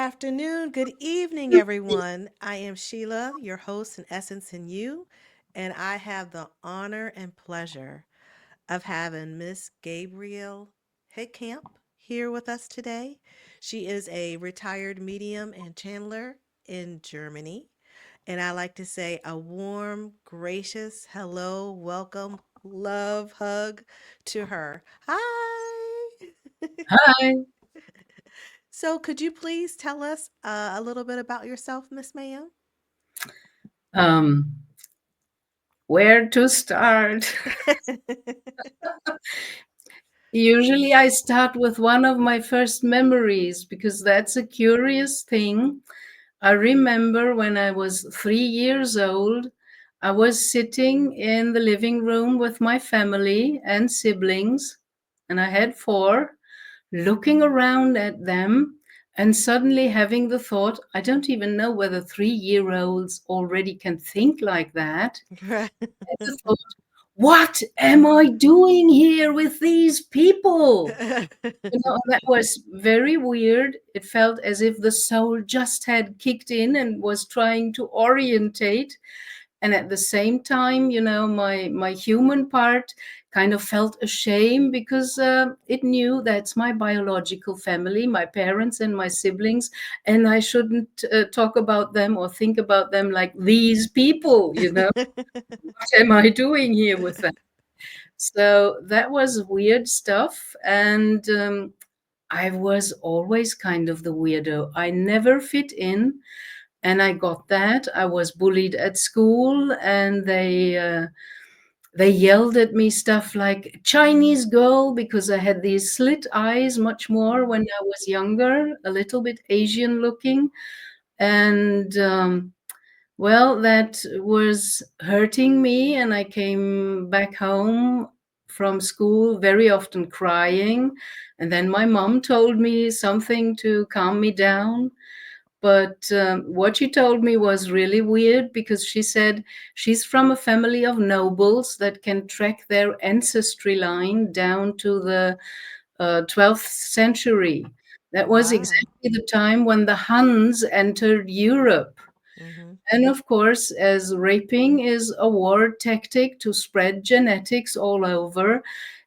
afternoon, good evening, everyone. I am Sheila, your host in Essence in You, and I have the honor and pleasure of having Miss Gabriele Hickamp here with us today. She is a retired medium and channeler in Germany, and I like to say a warm, gracious hello, welcome, love, hug to her. Hi. Hi. So, could you please tell us a little bit about yourself, Miss Ma'am? Um, where to start? Usually, I start with one of my first memories because that's a curious thing. I remember when I was 3 years old, I was sitting in the living room with my family and siblings, and I had four, looking around at them and suddenly having the thought, I don't even know whether 3 year olds already can think like that. Right. I thought, what am I doing here with these people? That was very weird. It felt as if the soul just had kicked in and was trying to orientate. And at the same time, my human part kind of felt ashamed because it knew that's my biological family, my parents and my siblings, and I shouldn't talk about them or think about them like these people. What am I doing here with them? So that was weird stuff. And I was always kind of the weirdo. I never fit in. And I got that. I was bullied at school, and they yelled at me stuff like Chinese girl because I had these slit eyes much more when I was younger, a little bit Asian looking. And well, that was hurting me, and I came back home from school very often crying. And then my mom told me something to calm me down. But what she told me was really weird because she said she's from a family of nobles that can track their ancestry line down to the 12th century. That was Wow. exactly the time when the Huns entered Europe. Hmm. And of course, as raping is a war tactic to spread genetics all over,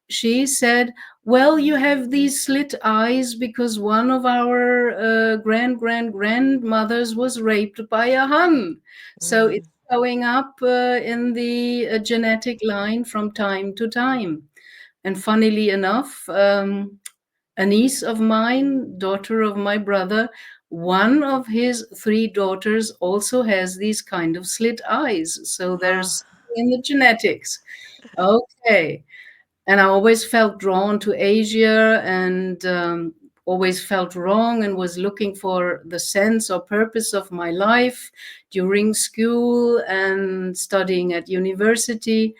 she said, well, you have these slit eyes because one of our grandmothers was raped by a Hun. So Mm. it's showing up in the genetic line from time to time. And funnily enough, a niece of mine, daughter of my brother, one of his three daughters also has these kind of slit eyes. So Ah. there's in the genetics. Okay. And I always felt drawn to Asia, and always felt wrong and was looking for the sense or purpose of my life during school and studying at university.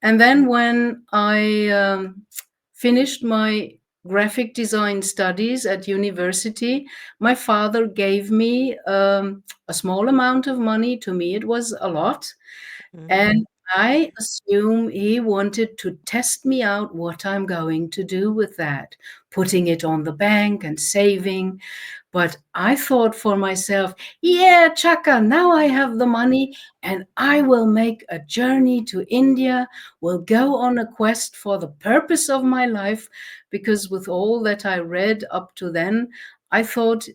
And then when I finished my graphic design studies at university, my father gave me a small amount of money. To me, it was a lot. Hmm. And I assume he wanted to test me out what I'm going to do with that, putting it on the bank and saving. But I thought for myself, yeah, Chaka, now I have the money and I will make a journey to India, will go on a quest for the purpose of my life. Because with all that I read up to then, I thought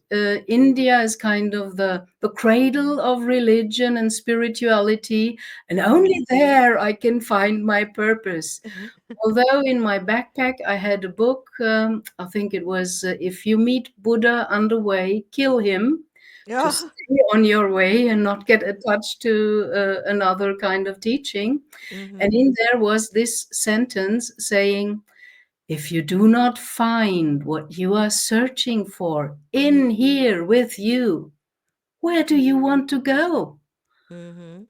India is kind of the cradle of religion and spirituality, and Hmm. only there I can find my purpose. Although in my backpack I had a book, I think it was If You Meet Buddha on the Way, Kill Him, to Yeah. stay on your way and not get attached to another kind of teaching. Hmm. And in there was this sentence saying, if you do not find what you are searching for in here with you, where do you want to go? Hmm.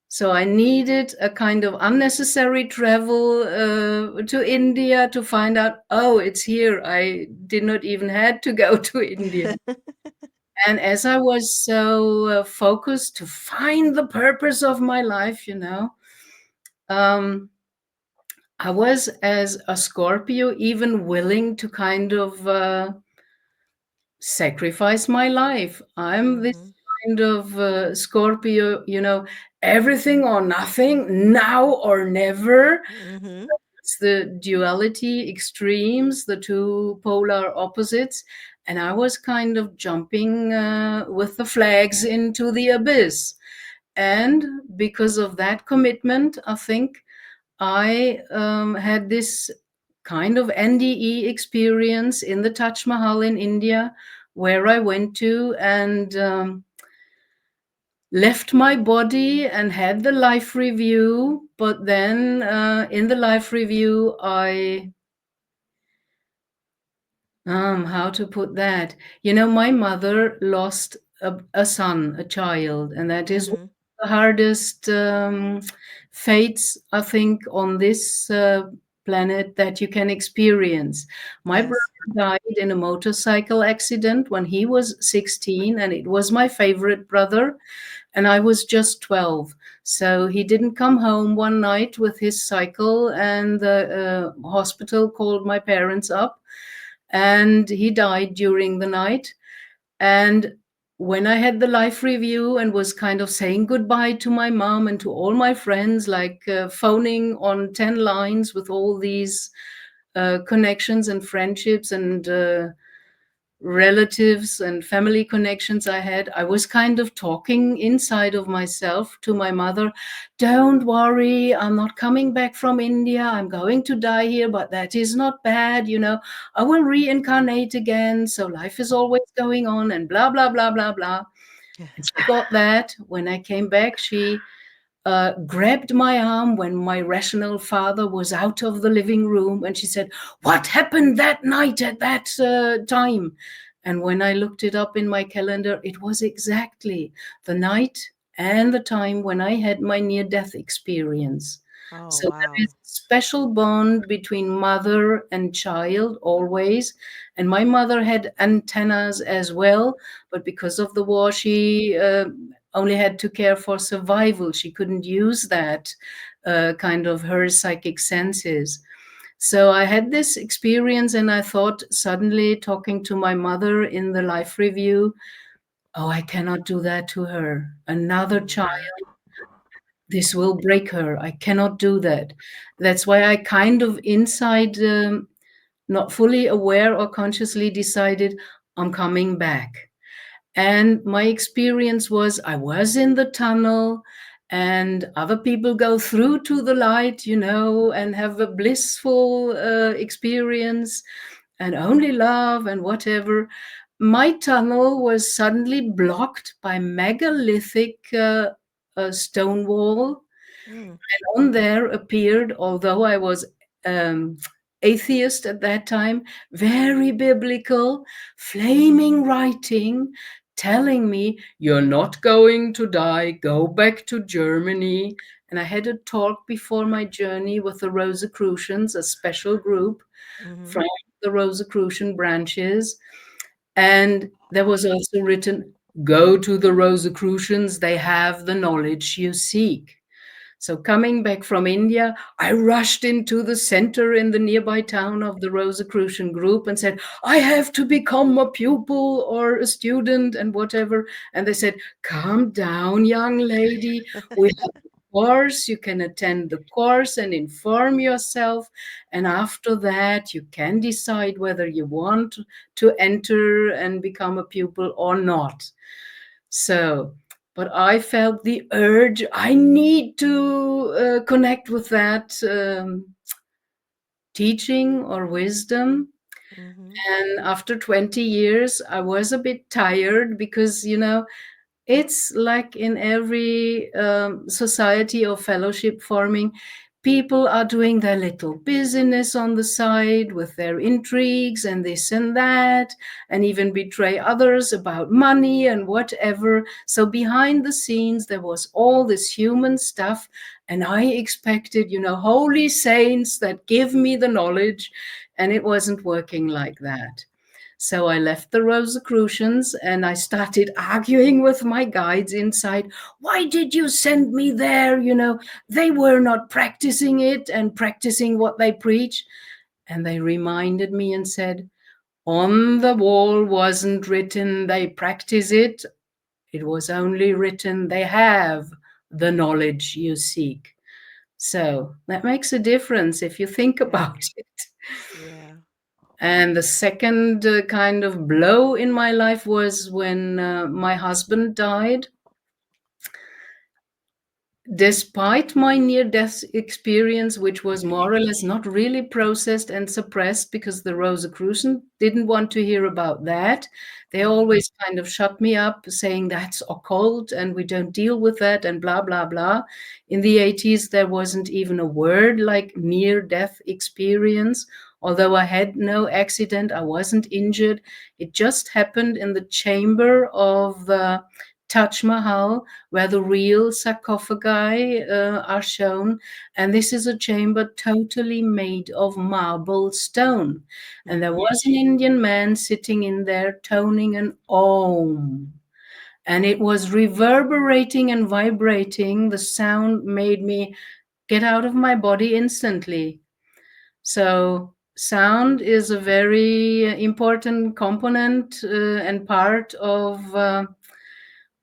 So I needed a kind of unnecessary travel to India to find out, oh, it's here. I did not even had to go to India. And as I was so focused to find the purpose of my life, um, I was, as a Scorpio, even willing to kind of sacrifice my life. I'm this Mhm. kind of Scorpio, everything or nothing, now or never. Mhm. It's the duality extremes, the two polar opposites. And I was kind of jumping with the flags into the abyss. And because of that commitment, I think I had this kind of NDE experience in the Taj Mahal in India, where I went to and left my body and had the life review. But then in the life review, how to put that? My mother lost a son, a child, and that is one Mhm. of the hardest fates, I think, on this planet that you can experience. My brother Yes. died in a motorcycle accident when he was 16, and it was my favorite brother, and I was just 12. So he didn't come home one night with his cycle, and the hospital called my parents up, and he died during the night. And when I had the life review and was kind of saying goodbye to my mom and to all my friends, like phoning on 10 lines with all these connections and friendships and relatives and family connections I had, I was kind of talking inside of myself to my mother. Don't worry, I'm not coming back from India. I'm going to die here, but that is not bad. I will reincarnate again. So life is always going on and blah, blah, blah, blah, blah. And she got that. When I came back, she grabbed my arm when my rational father was out of the living room, and she said, "What happened that night at that time?" And when I looked it up in my calendar, it was exactly the night and the time when I had my near death experience. Oh, So there is wow. a special bond between mother and child always. And my mother had antennas as well, but because of the war, she only had to care for survival. She couldn't use that kind of her psychic senses. So I had this experience, and I thought suddenly, talking to my mother in the life review, oh, I cannot do that to her. Another child, Mhm. this will break her. I cannot do that. That's why I kind of inside, not fully aware or consciously decided I'm coming back. And my experience was I was in the tunnel, and other people go through to the light, and have a blissful experience and only love and whatever. My tunnel was suddenly blocked by megalithic stone wall. Mm. On there appeared, although I was um, atheist at that time, very biblical, flaming writing telling me, "You're not going to die, go back to Germany." And I had a talk before my journey with the Rosicrucians, a special group Mhm. from the Rosicrucian branches. And there was also written, "Go to the Rosicrucians, they have the knowledge you seek." So coming back from India, I rushed into the center in the nearby town of the Rosicrucian group and said, "I have to become a pupil or a student and whatever." And they said, "Calm down, young lady. We have a course. You can attend the course and inform yourself. And after that, you can decide whether you want to enter and become a pupil or not." So, but I felt the urge, I need to connect with that teaching or wisdom. Mhm. And after 20 years, I was a bit tired because, it's like in every society or fellowship forming, people are doing their little business on the side with their intrigues and this and that, and even betray others about money and whatever. So behind the scenes, there was all this human stuff. And I expected, holy saints that give me the knowledge. And it wasn't working like that. So I left the Rosicrucians and I started arguing with my guides inside. Why did you send me there? They were not practicing it and practicing what they preach. And they reminded me and said, On the wall wasn't written they practice it, it was only written they have the knowledge you seek. So that makes a difference if you think about Mm. it. Yeah. And the second kind of blow in my life was when my husband died. Despite my near death experience, which was more or less not really processed and suppressed because the Rosicrucians didn't want to hear about that, they Mm-hmm. always kind of shut me up, saying that's occult and we don't deal with that and blah, blah, blah. In the 80s, there wasn't even a word like near death experience. Although I had no accident, I wasn't injured. It just happened in the chamber of the Taj Mahal, where the real sarcophagi are shown. And this is a chamber totally made of marble stone. And there Mm-hmm. was an Indian man sitting in there toning an Om. And it was reverberating and vibrating. The sound made me get out of my body instantly. So, sound is a very important component and part of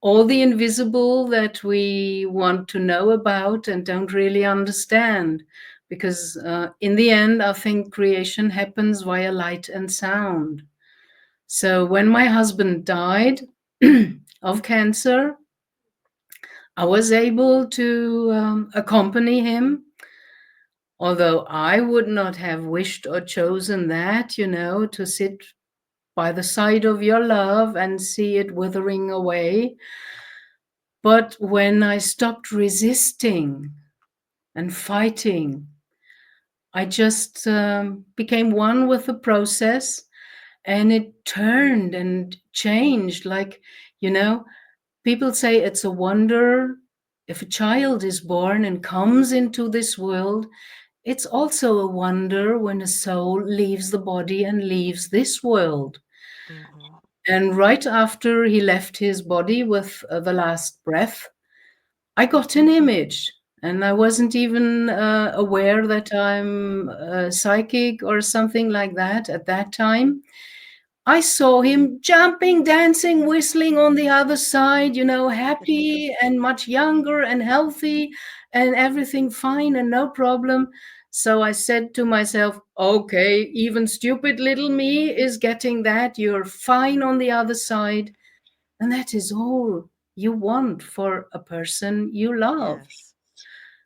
all the invisible that we want to know about and don't really understand. Because in the end, I think creation happens via light and sound. So when my husband died of cancer, I was able to accompany him, although I would not have wished or chosen that, to sit by the side of your love and see it withering away. But when I stopped resisting and fighting, I just became one with the process, and it turned and changed. Like, you know, people say it's a wonder if a child is born and comes into this world. It's also a wonder when a soul leaves the body and leaves this world. Mm-hmm. And right after he left his body with the last breath, I got an image, and I wasn't even aware that I'm psychic or something like that at that time. I saw him jumping, dancing, whistling on the other side, happy and much younger and healthy and everything fine and no problem. So I said to myself, okay, even stupid little me is getting that. You're fine on the other side. And that is all you want for a person you love. Yes.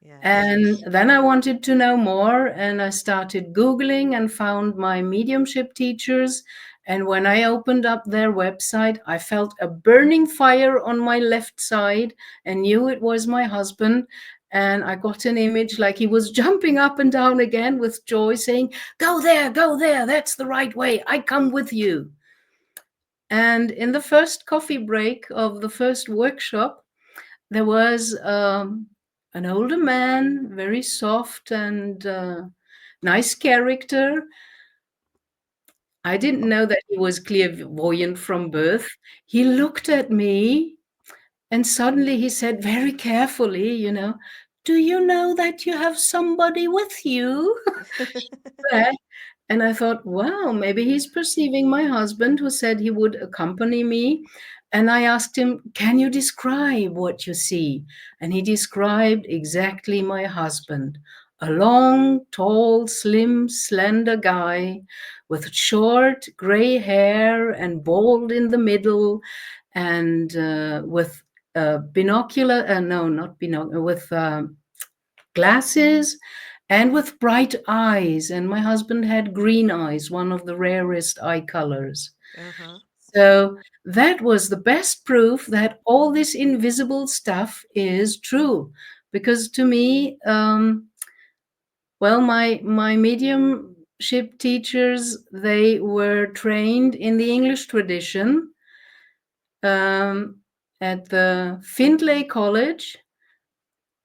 Yes. And then I wanted to know more, and I started Googling and found my mediumship teachers. And when I opened up their website, I felt a burning fire on my left side and knew it was my husband. And I got an image like he was jumping up and down again with joy, saying, go there, that's the right way. I come with you. And in the first coffee break of the first workshop, there was an older man, very soft and nice character. I didn't know that he was clairvoyant from birth. He looked at me and suddenly he said very carefully, do you know that you have somebody with you? And I thought, wow, maybe he's perceiving my husband who said he would accompany me. And I asked him, can you describe what you see? And he described exactly my husband, a long, tall, slim, slender guy with short gray hair and bald in the middle and with binocular, no, not binocular, with glasses and with bright eyes. And my husband had green eyes, one of the rarest eye colors. Uh-huh. So that was the best proof that all this invisible stuff is true. Because to me, well, my mediumship teachers, they were trained in the English tradition um, at the Findlay College,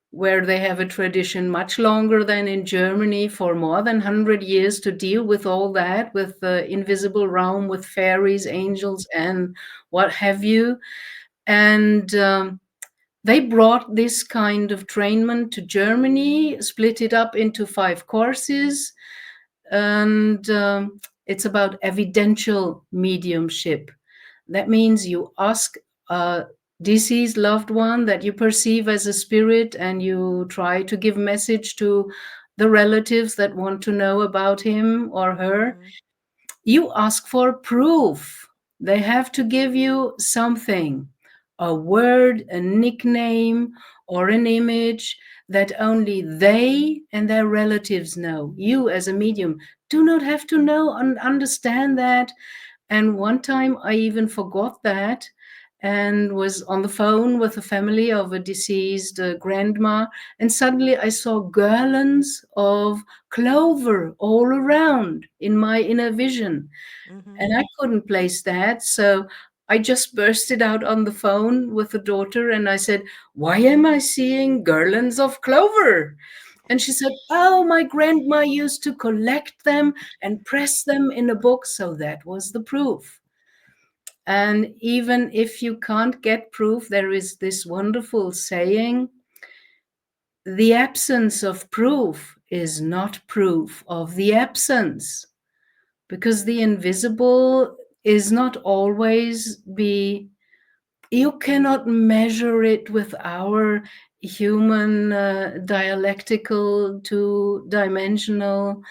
where they have a tradition much longer than in Germany for more than 100 years to deal with all that, with the invisible realm, with fairies, angels, and what have you. And they brought this kind of trainment to Germany, split it up into 5 courses. And It's about evidential mediumship. That means you ask a deceased loved one that you perceive as a spirit, and you try to give message to the relatives that want to know about him or her. Mhm. You ask for proof. They have to give you something, a word, a nickname, or an image that only they and their relatives know. You, as a medium, do not have to know and understand that. And one time I even forgot that and was on the phone with the family of a deceased grandma. And suddenly I saw garlands of clover all around in my inner vision. Mhm. And I couldn't place that. So I just bursted out on the phone with the daughter and I said, "Why am I seeing garlands of clover?" And she said, "Oh, my grandma used to collect them and press them in a book." So that was the proof. And even if you can't get proof, there is this wonderful saying: the absence of proof is not proof of the absence, because the invisible is not always be, you cannot measure it with our human dialectical two dimensional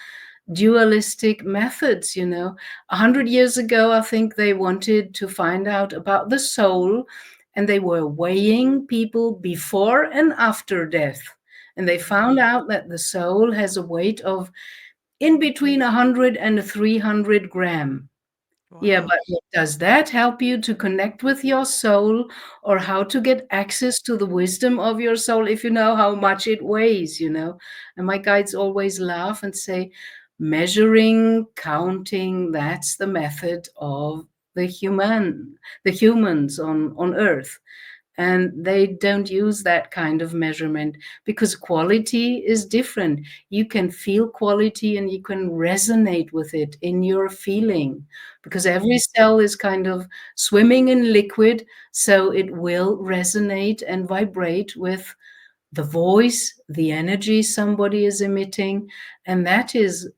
dualistic methods. 100 years ago, I think they wanted to find out about the soul, and they were weighing people before and after death, and they found Mhm. out that the soul has a weight of in between 100 and 300 gram. Yeah, Wow. but does that help you to connect with your soul, or how to get access to the wisdom of your soul if you know how much it weighs? And my guides always laugh and say, measuring, counting, that's the method of the humans on earth. And they don't use that kind of measurement because quality is different. You can feel quality and you can resonate with it in your feeling, because Mhm. every cell is kind of swimming in liquid, so it will resonate and vibrate with the voice, the energy somebody is emitting. And that is,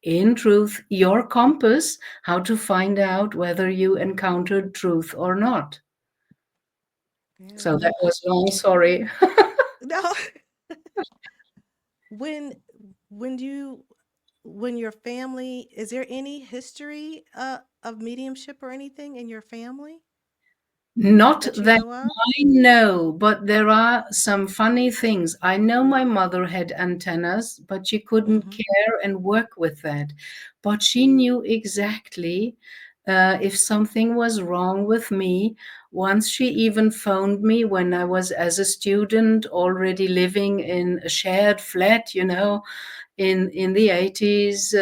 in truth, your compass, how to find out whether you encountered truth or not. Yeah. So that was long, sorry. No. when when you when your family, is there any history of mediumship or anything in your family Not that you that know of? I know, but there are some funny things. I know my mother had antennas, but she couldn't Mhm. care and work with that. But she knew exactly if something was wrong with me. Once she even phoned me when I was as a student already living in a shared flat, in the 80s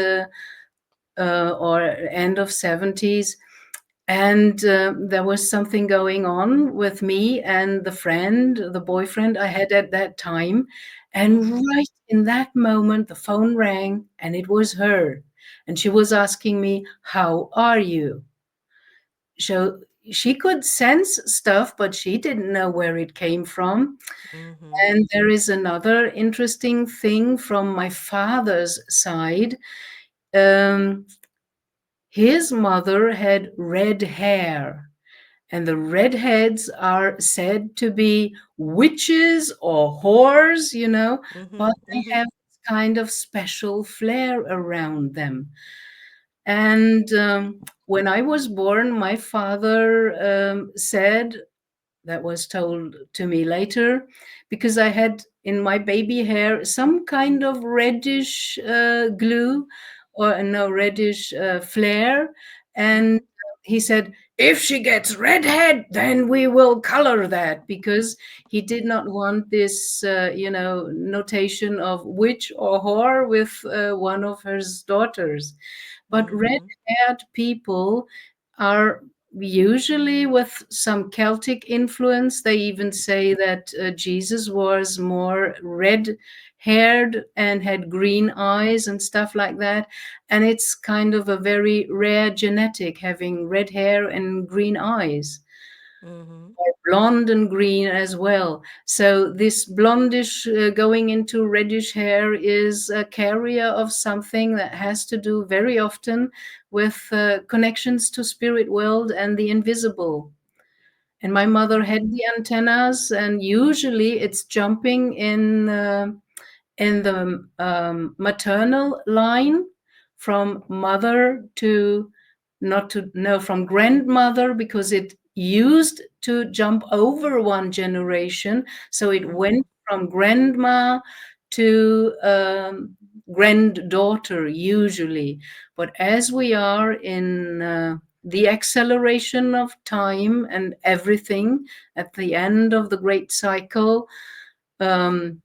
or end of 70s. And there was something going on with me and the boyfriend I had at that time. And Mhm. right in that moment, the phone rang and it was her. And she was asking me, "How are you?" So she could sense stuff, but she didn't know where it came from. Mhm. And there is another interesting thing from my father's side. Um, his mother had red hair. And the redheads are said to be witches or whores, but Mhm. they Mhm. have kind of special flair around them. And when I was born, my father said, that was told to me later, because I had in my baby hair some kind of reddish glue, or no, reddish flare. And Mhm. he said, "If she gets redhead, then we will color that," because he did not want this, notation of witch or whore with one of his daughters. But Mhm. red-haired people are usually with some Celtic influence. They even say that Jesus was more red haired and had green eyes and stuff like that. And it's kind of a very rare genetic, having red hair and green eyes. Mm-hmm. or blonde and green as well. So this blondish going into reddish hair is a carrier of something that has to do very often with connections to spirit world and the invisible. And my mother Mm-hmm. had the antennas, and usually it's jumping in the maternal line from mother to not to no from grandmother, because it used to jump over one generation, so it Mm-hmm. went from grandma to granddaughter usually. But as we are in the acceleration of time and everything at the end of the great cycle, um,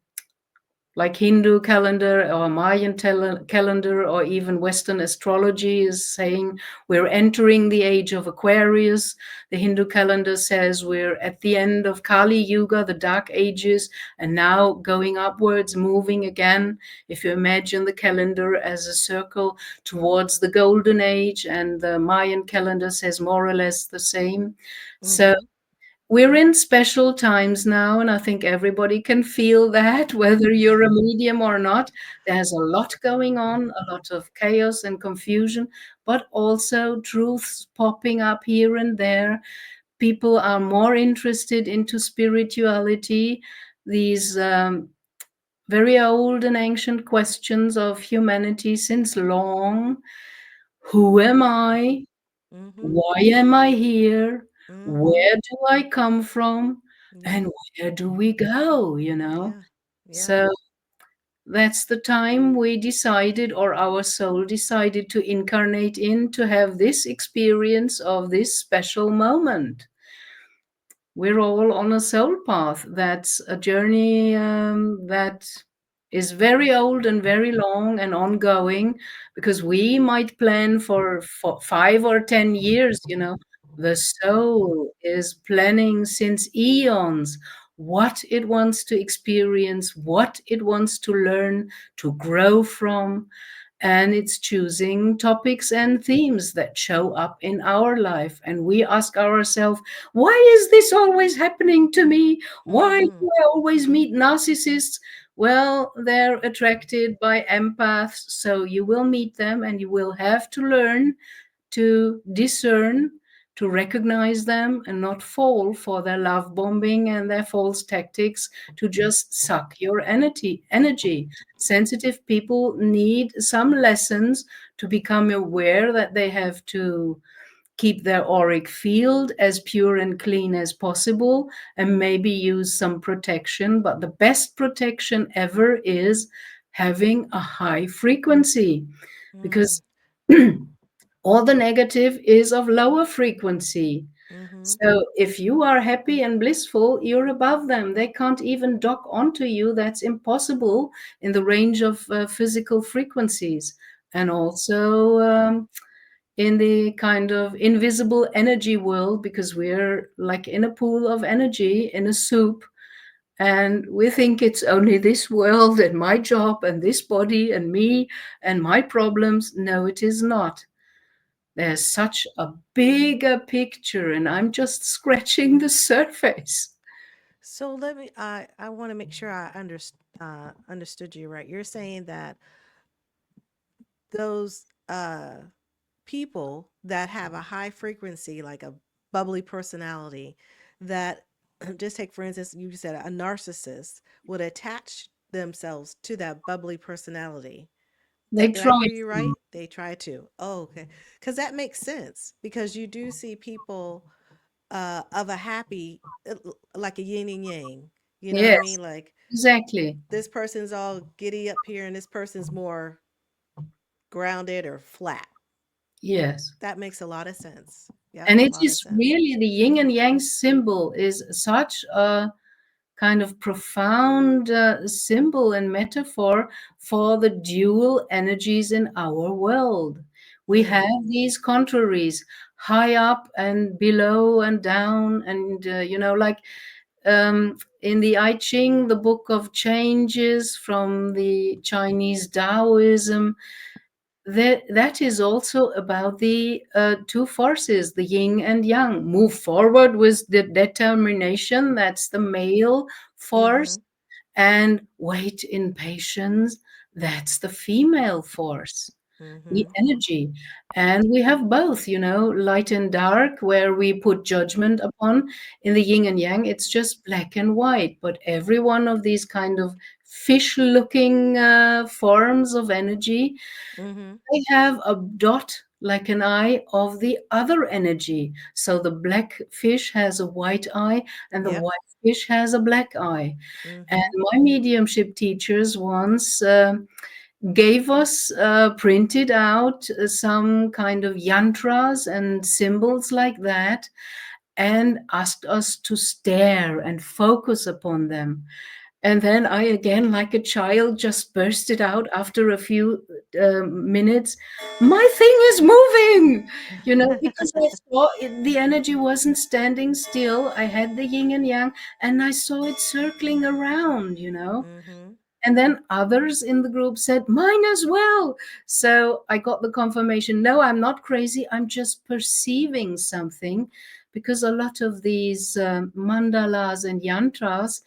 like Hindu calendar or Mayan calendar or even Western astrology is saying we're entering the age of Aquarius. The Hindu calendar says we're at the end of Kali Yuga, the dark ages, and now going upwards, moving again. If you imagine the calendar as a circle towards the golden age, and the Mayan calendar says more or less the same. So Mm-hmm. we're in special times now, and I think everybody can feel that, whether you're a medium or not. There's a lot going on, a lot of chaos and confusion, but also truths popping up here and there. People are more interested into spirituality. These very old and ancient questions of humanity since long. Who am I? Mm-hmm. Why am I here? Mm-hmm. Where do I come from? Yeah. And where do we go? Yeah. Yeah. So that's the time we decided, or our soul decided, to incarnate in to have this experience of this special moment. We're all on a soul path. That's a journey that is very old and very long and ongoing, because we might plan for 5 or 10 years. The soul is planning since eons what it wants to experience, what it wants to learn, to grow from, and it's choosing topics and themes that show up in our life. And we ask ourselves, why is this always happening to me? Why Mm-hmm. do I always meet narcissists? Well, they're attracted by empaths, so you will meet them and you will have to learn to discern, to recognize them, and not fall for their love bombing and their false tactics to just suck your energy. Sensitive people need some lessons to become aware that they have to keep their auric field as pure and clean as possible, and maybe use some protection. But the best protection ever is having a high frequency, Mm-hmm. because all the negative is of lower frequency. Mm-hmm. So if you are happy and blissful, you're above them. They can't even dock onto you. That's impossible in the range of physical frequencies. And also in the kind of invisible energy world, because we're like in a pool of energy, in a soup. And we think it's only this world and my job and this body and me and my problems. No, it is not. There's such a bigger picture, and I'm just scratching the surface. So let me. I want to make sure I understood you right. You're saying that those people that have a high frequency, like a bubbly personality, that just take for instance, you said a narcissist would attach themselves to that bubbly personality. They Did I try hear you to. right? They try to. Oh, okay. Because that makes sense. Because you do see people of a happy, like a yin and yang. You know what I Yes, mean? Like exactly. this person's all giddy up here, and this person's more grounded or flat. Yes. That makes a lot of sense. Yep, And a it lot of is sense. really the yin and yang symbol is such a kind of profound symbol and metaphor for the dual energies in our world. We have Mm-hmm. these contraries, high up and below and down, and like in the I Ching, the book of changes from the Chinese Taoism, that is also about the two forces, the yin and yang. Move forward with the determination, that's the male force, Mhm. and wait in patience, that's the female force, the Mhm. energy. And we have both, light and dark, where we put judgment upon. In the yin and yang, it's just black and white. But every one of these kind of fish looking forms of energy, Mhm. they have a dot like an eye of the other energy. So the black fish has a white eye, and the Yep. white fish has a black eye. And Mhm. my mediumship teachers once gave us printed out some kind of yantras and symbols like that, and asked us to stare and focus upon them. And then I again, like a child, just bursted out after a few minutes. My thing is moving, because I saw it, the energy wasn't standing still. I had the yin and yang, and I saw it circling around. Mhm. And then others in the group said, mine as well. So I got the confirmation, no, I'm not crazy. I'm just perceiving something, because a lot of these mandalas and yantras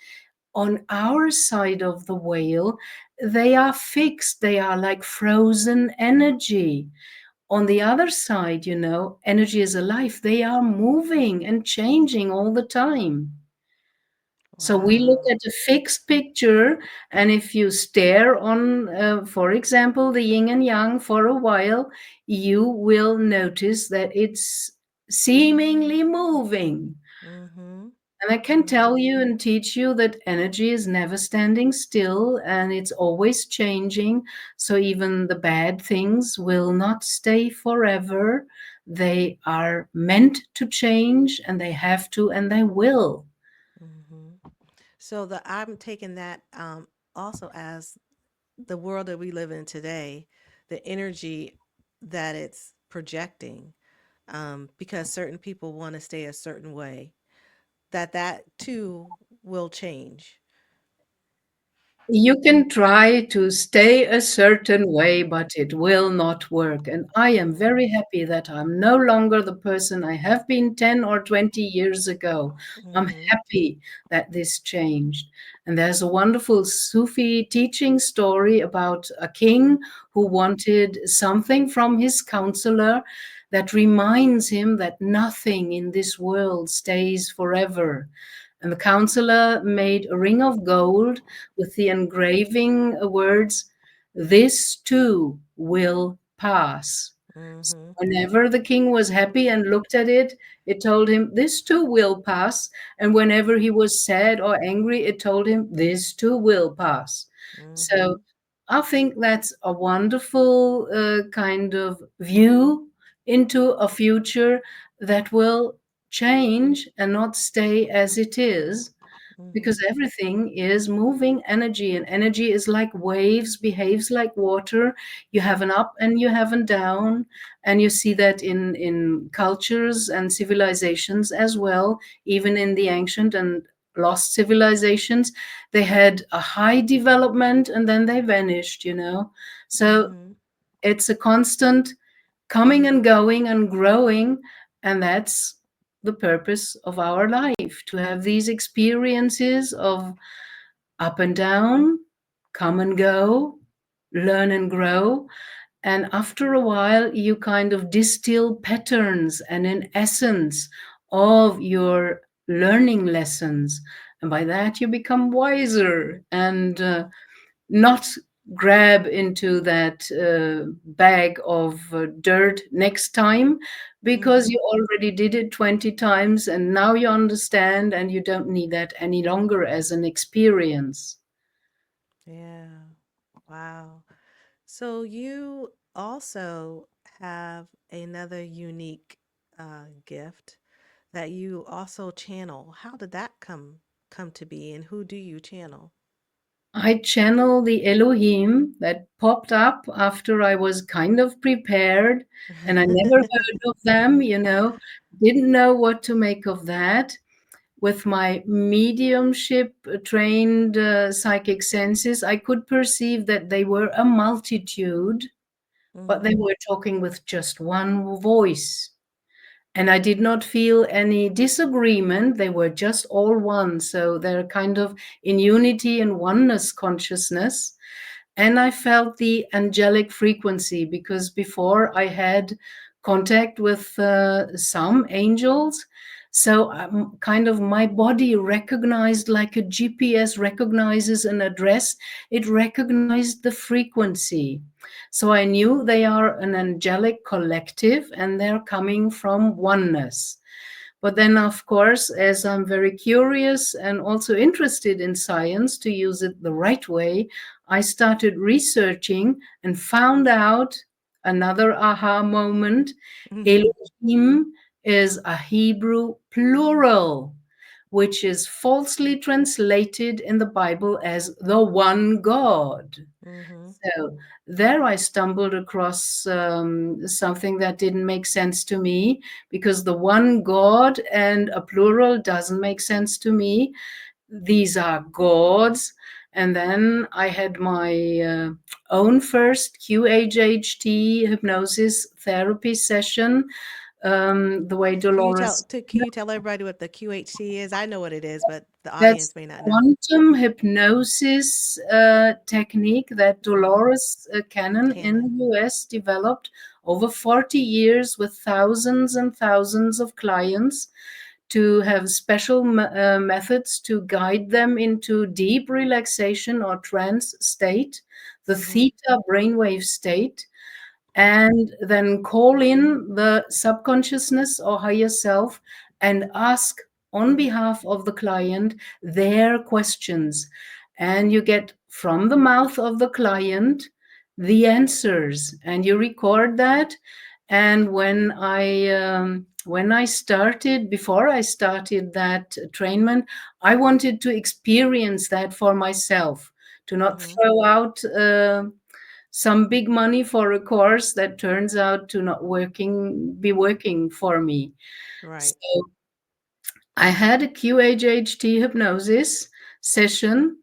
on our side of the whale, they are fixed. They are like frozen energy. On the other side, energy is alive. They are moving and changing all the time. So we look Wow. at a fixed picture, and if you stare on, for example, the yin and yang for a while, you will notice that it's seemingly moving. Mhm. And I can tell Mhm. you and teach you that energy is never standing still, and it's always changing. So even the bad things will not stay forever. They are meant to change, and they have to, and they will. Mhm. So I'm taking that also as the world that we live in today, the energy that it's projecting, because certain people want to stay a certain way, that too will change. You can try to stay a certain way, but it will not work. And I am very happy that I'm no longer the person I have been 10 or 20 years ago. I'm Mm-hmm. happy that this changed. And there's a wonderful Sufi teaching story about a king who wanted something from his counselor that reminds him that nothing in this world stays forever. And the counselor made a ring of gold with the engraving words, "This too will pass." So Mm-hmm. whenever the king was happy and looked at it, it told him, "This too will pass." And whenever he was sad or angry, it told him, "This too will pass." Mm-hmm. So I think that's a wonderful kind of view into a future that will change and not stay as it is, Mm-hmm. because everything is moving energy, and energy is like waves, behaves like water. You have an up and you have a down, and you see that in cultures and civilizations as well. Even in the ancient and lost civilizations, they had a high development and then they vanished. So Mm-hmm. it's a constant coming and going and growing. And that's the purpose of our life, to have these experiences of up and down, come and go, learn and grow. And after a while, you kind of distill patterns and an essence of your learning lessons. And by that, you become wiser and not grab into that bag of dirt next time, because Mm-hmm. you already did it 20 times and now you understand, and you don't need that any longer as an experience. Yeah. Wow. So you also have another unique gift that you also channel. How did that come to be, and who do you channel? I channel the Elohim that popped up after I was kind of prepared, and I never heard of them, didn't know what to make of that. With my mediumship trained psychic senses, I could perceive that they were a multitude, but Mhm. they were talking with just one voice. And I did not feel any disagreement. They were just all one. So they're kind of in unity and oneness consciousness. And I felt the angelic frequency because before I had contact with some angels. So kind of my body recognized, like a GPS recognizes an address, it recognized the frequency. So I knew they are an angelic collective and they're coming from oneness. But then, of course, as I'm very curious and also interested in science to use it the right way, I started researching and found out another aha moment. Mhm. Elohim is a Hebrew plural, which is falsely translated in the Bible as the one God. Mhm. So there I stumbled across something that didn't make sense to me because the one God and a plural doesn't make sense to me. These are gods. And then I had my own first QHHT hypnosis therapy session, the way Dolores. Can you tell everybody what the QHC is? I know what it is, but the That's audience may not know. quantum hypnosis technique that Mhm. Dolores Cannon in Cannon. the US developed over 40 years with thousands and thousands of clients to have special methods to guide them into deep relaxation or trance state, the Mhm. theta brainwave state, and then call in the subconsciousness or higher self and ask on behalf of the client their questions. And you get from the mouth of the client the answers, and you record that. And when I started, before I started that trainment, I wanted to experience that for myself, to not Mhm. throw out some big money for a course that turns out to not be working for me. Right. So I had a QHHT hypnosis session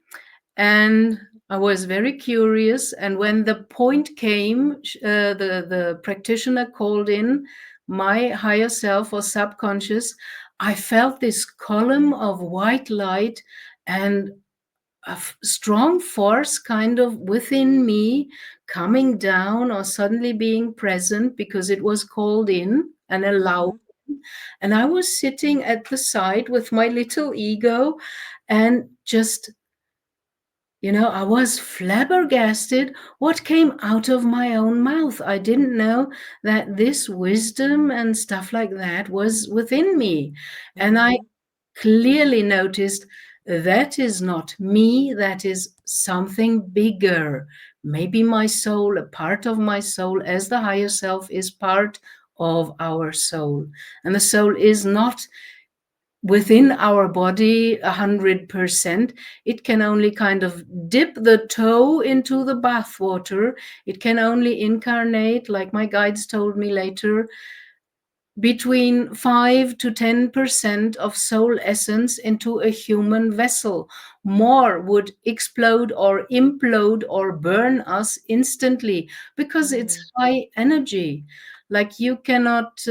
and I was very curious. And when the point came, the practitioner called in my higher self or subconscious. I felt this column of white light and strong force kind of within me coming down or suddenly being present because it was called in and allowed. Mhm. And I was sitting at the side with my little ego and just, I was flabbergasted what came out of my own mouth. I didn't know that this wisdom and stuff like that was within me. And I Mhm. clearly noticed that is not me, that is something bigger. Maybe my soul, a part of my soul, as the higher self, is part of our soul. And the soul is not within our body 100%. It can only kind of dip the toe into the bathwater. It can only incarnate, like my guides told me later, between 5 to 10% of soul essence into a human vessel. More would explode or implode or burn us instantly because it's Mhm. high energy. Like you cannot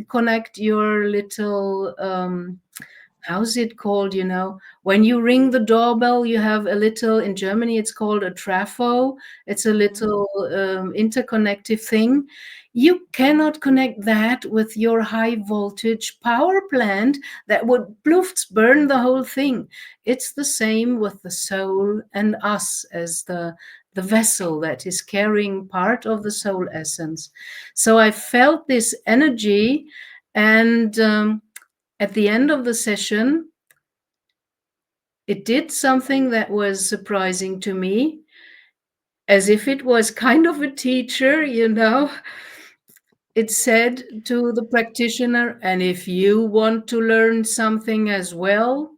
connect your little how's it called, when you ring the doorbell, you have a little, in Germany it's called a trafo. It's a Mhm. little interconnective thing. You cannot connect that with your high voltage power plant that would bloofs burn the whole thing. It's the same with the soul and us as the vessel that is carrying part of the soul essence. So I felt this energy, and at the end of the session, it did something that was surprising to me, as if it was kind of a teacher. It said to the practitioner, and if you want to learn something as well,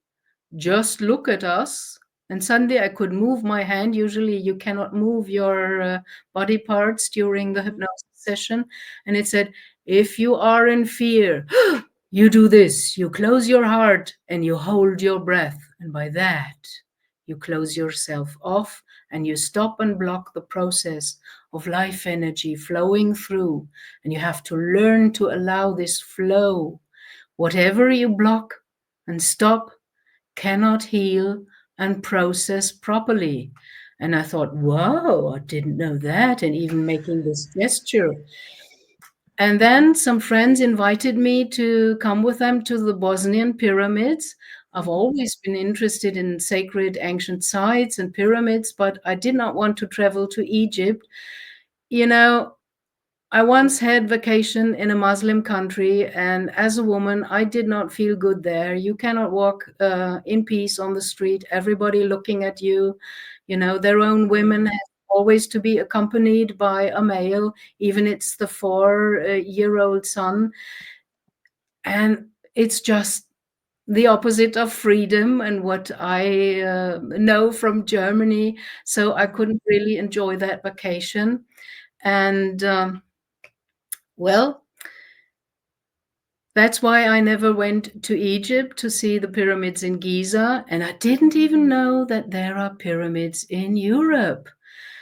just look at us. And suddenly I could move my hand. Usually you cannot move your body parts during the Mhm. hypnosis session. And it said, if you are in fear, you do this. You close your heart and you hold your breath. And by that, You close yourself off and you stop and block the process of life energy flowing through. And you have to learn to allow this flow. Whatever you block and stop cannot heal and process properly. And I thought, whoa, I didn't know that. And even making this gesture. And then some friends invited me to come with them to the Bosnian pyramids. I've Mm-hmm. always been interested in sacred ancient sites and pyramids, but I did not want to travel to Egypt. You know, I once had vacation in a Muslim country, and as a woman, I did not feel good there. You cannot walk in peace on the street. Everybody looking at you. You know, their own women Mm-hmm. have always to be accompanied by a male, even it's the 4 year old son, and it's just the opposite of freedom and what I know from Germany. So I Mm-hmm. couldn't really enjoy that vacation, and well, that's why I never went to Egypt to see the pyramids in Giza, and I didn't even know that there are pyramids in Europe.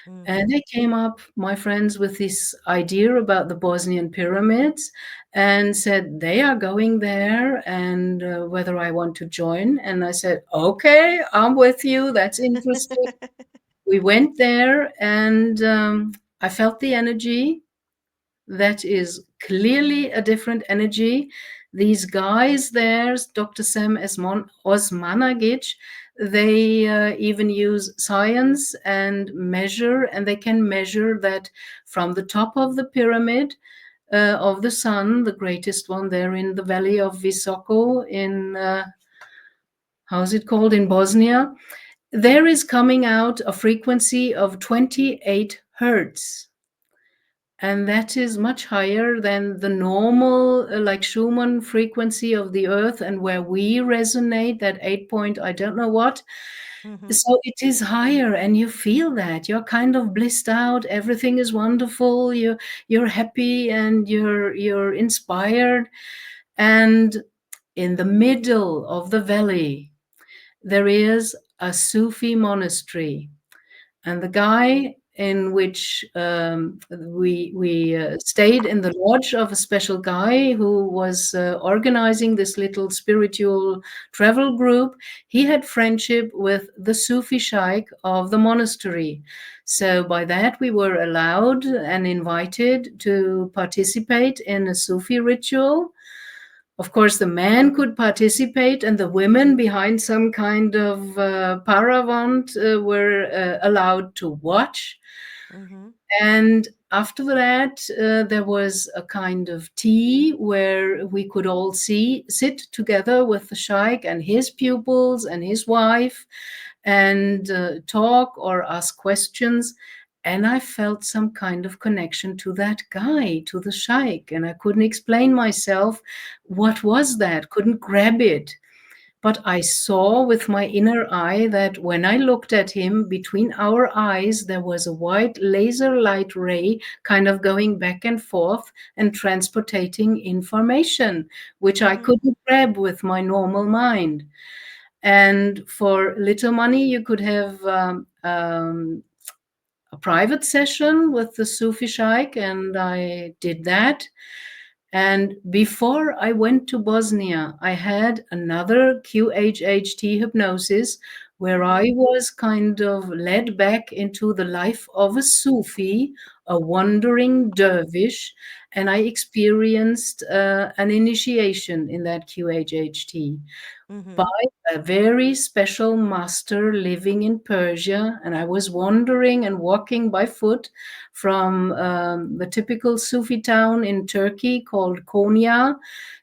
And Mm-hmm. they came up, my friends, with this idea about the Bosnian pyramids and said they are going there and whether I want to join. And I said, okay, I'm with you. That's interesting. We went there and I felt the energy. That is clearly a different energy. These guys there, Dr. Sam Osmanagic, they even use science and measure, and they can measure that from the top of the pyramid of the sun, the greatest one there in the valley of Visoko in, how's it called, in Bosnia, there is coming out a frequency of 28 hertz, and that is much higher than the normal like Schumann frequency of the earth, and where we resonate that 8 point I don't know what. Mm-hmm. So it is higher, and you feel that you're kind of blissed out, everything is wonderful, you're happy and you're inspired. And in the middle of the valley there is a Sufi monastery, and the guy in which we stayed in the lodge of a special guy who was organizing this little spiritual travel group. He had friendship with the Sufi sheikh of the monastery, so by that we were allowed and invited to participate in a Sufi ritual. Of course, the men could participate, and the women behind some kind of paravent were allowed to watch. Mm-hmm. And after that, there was a kind of tea where we could all sit together with the sheikh and his pupils and his wife and talk or ask questions. And I felt some kind of connection to that guy, to the sheikh, and I couldn't explain myself what was that, couldn't grab it. But I saw with my inner eye that when I looked at him, between our eyes, there was a white laser light ray kind of going back and forth and transportating information, which I Mm-hmm. couldn't grab with my normal mind. And for little money, you could have a private session with the Sufi Sheikh, and I did that. And before I went to Bosnia, I had another QHHT hypnosis where Mm-hmm. I was kind of led back into the life of a Sufi, a wandering dervish, and I experienced an initiation in that QHHT by Mm-hmm. a very special master living in Persia. And I was wandering and walking by foot from the typical Sufi town in Turkey called Konya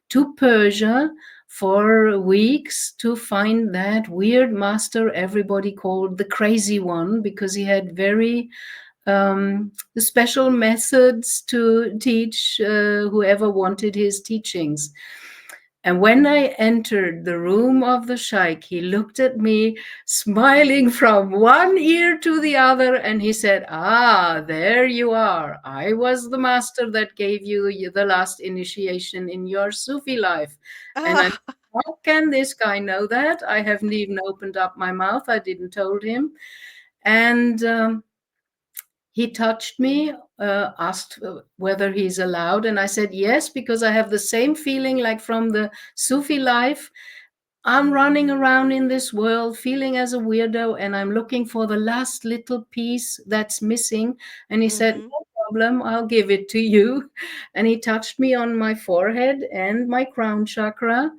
to Persia for weeks to find that weird master everybody called the crazy one, because he had very special methods to teach whoever wanted his teachings. And when I entered the room of the sheikh, he looked at me, smiling from one ear to the other, and he said, "Ah, there you are. I was the master that gave you the last initiation in your Sufi life." And I Ah. how can this guy know that? I haven't even opened up my mouth. I didn't told him. And he touched me, asked whether he's allowed. And I said yes, because I have the same feeling like from the Sufi life. I'm running around in this world feeling as a weirdo, and I'm looking for the last little piece that's missing. And he said, Mm-hmm. no problem, I'll give it to you. And he touched me on my forehead and my crown chakra.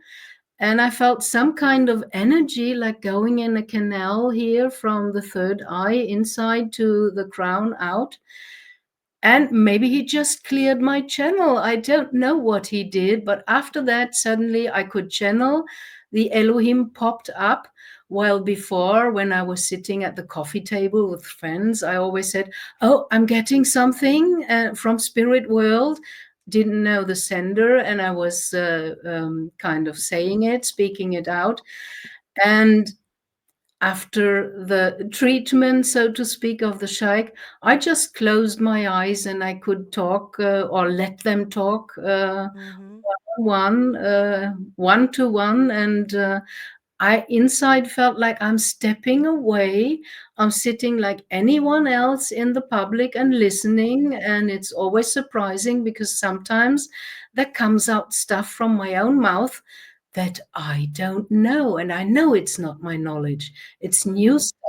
And I felt some kind of energy like going in a canal here from the third eye inside to the crown out. And maybe he just cleared my channel. I don't know what he did, but after that, suddenly I could channel. The Elohim popped up. While before, when I was sitting at the coffee table with friends, I always said, "Oh, I'm getting something from spirit world." Didn't know the sender, and I was kind of saying it, speaking it out. And after the treatment, so to speak, of the sheikh, I just closed my eyes and I could talk or let them talk Mm-hmm. one to one, and I inside felt like I'm stepping away. I'm sitting like anyone else in the public and listening, and it's always surprising because sometimes there comes out stuff from my own mouth that I don't know, and I know it's not my knowledge. It's new Mm-hmm. stuff.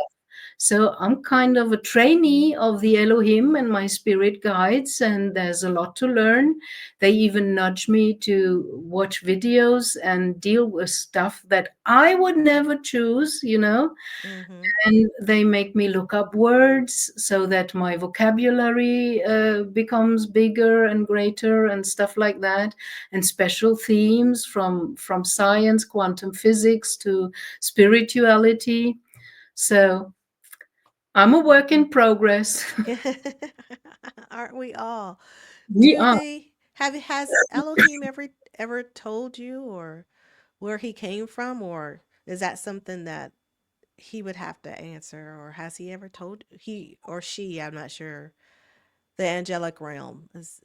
So I'm kind of a trainee of the Elohim and my spirit guides, and there's a lot to learn. They even nudge me to watch videos and deal with stuff that I would never choose, you know. Mm-hmm. And they make me look up words so that my vocabulary becomes bigger and greater and stuff like that, and special themes from science, quantum physics to spirituality. So I'm a work in progress. Aren't we all? We Do are. they have has Elohim ever told you or where he came from, or is that something that he would have to answer, or has he ever told he or she, I'm not sure, the angelic realm is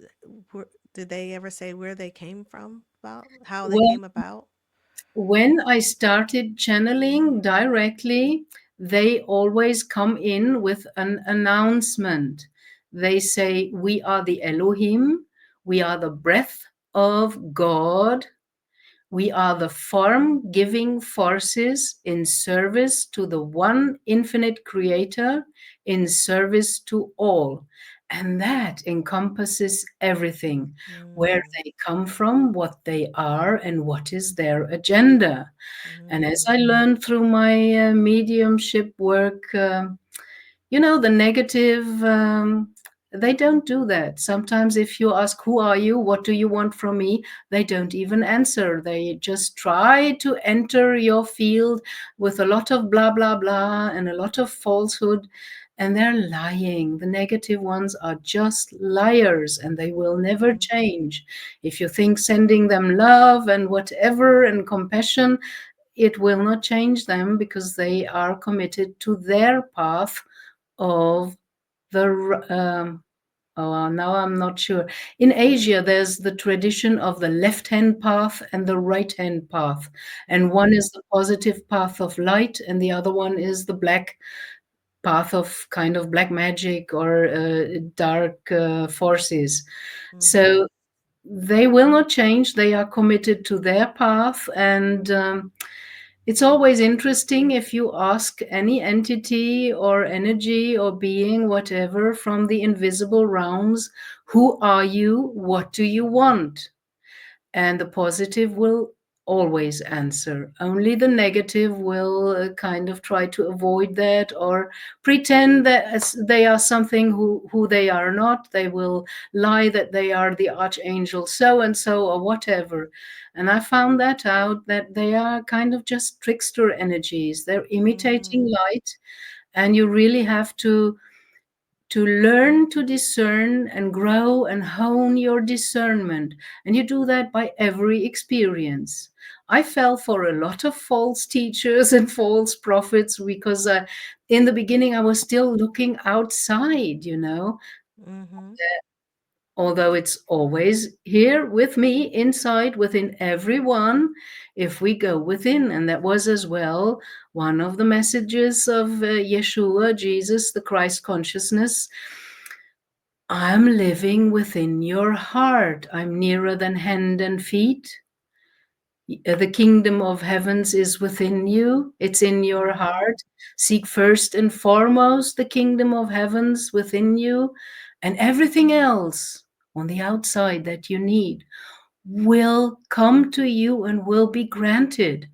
did they ever say where they came from, about how they Well, came about? when I started channeling directly, they always come in with an announcement. They say, "We are the Elohim, we are the breath of God, we are the form giving forces in service to the one infinite creator, in service to all." And that encompasses everything, where Mm, they come from, what they are, and what is their agenda. And as mm, I learned through my mediumship work, the negative, they don't do that. Sometimes, if you ask, "Who are you? What do you want from me?" they don't even answer. They just try to enter your field with a lot of blah, blah, blah and a lot of falsehood. And they're lying. The negative ones are just liars and they will never mm, change. If you think sending them love and whatever and compassion, it will not change them because they are committed to their path of the oh, now I'm not sure. In Asia, there's the tradition of the left hand path and the right hand path. And one mm, is the positive path of light, and the other one is the black path of kind of black magic or dark forces. mm-hmm, So they will not change. They are committed to their path. And it's always interesting if you ask any entity or energy or being, whatever, from the invisible realms, "Who are you? What do you want?" And the positive will always answer. Only the negative will kind of try to avoid that or pretend that they are something who they are not. They will lie that they are the archangel so and so or whatever. And I found that out, that they are kind of just trickster energies. They're mm-hmm, imitating light, and you really have to learn to discern and grow and hone your discernment. And you do that by every experience. I fell for a lot of false teachers and false prophets because in the beginning I was still looking outside, you know. mm-hmm. although it's always here with me, inside, within everyone, if we go within. And that was as well one of the messages of Yeshua, Jesus, the Christ consciousness. I'm living within your heart. I'm nearer than hand and feet. The kingdom of heavens is within you, it's in your Mm-hmm. heart. Seek first and foremost the kingdom of heavens within you, and everything else on the outside that you need will come to you and will be granted.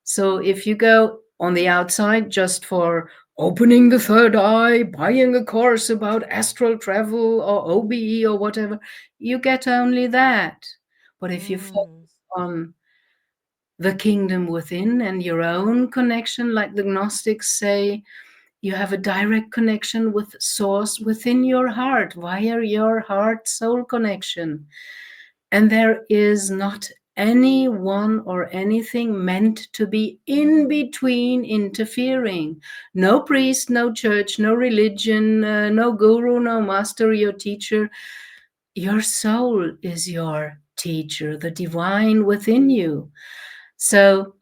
So if you go on the outside just for opening the third eye, buying a course about astral travel or OBE or whatever, you get only that. But if you Mm. focus on the kingdom within and your own connection, like the Gnostics say, you have a direct connection with source within your heart via your heart soul connection. And there is not anyone or anything meant to be in between interfering. No priest, no church, no religion, no guru, no master, your teacher. Your soul is your teacher, the divine within you. So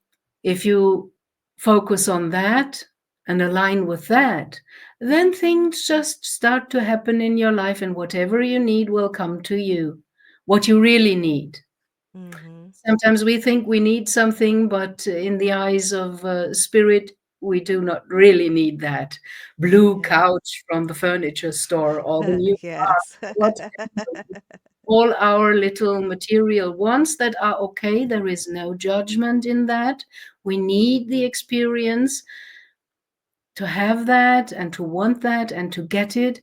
if you focus on that and align with that, then things just start to happen in your life, and whatever you need will come to you. What you really need. Mm-hmm. Sometimes we think we need something, but in the eyes of spirit, we do not really need that blue Yeah. couch from the furniture store or the new car, Yes. whatever. All our little material ones that are okay. There is no judgment in that. We need the experience to have that and to want that and to get it.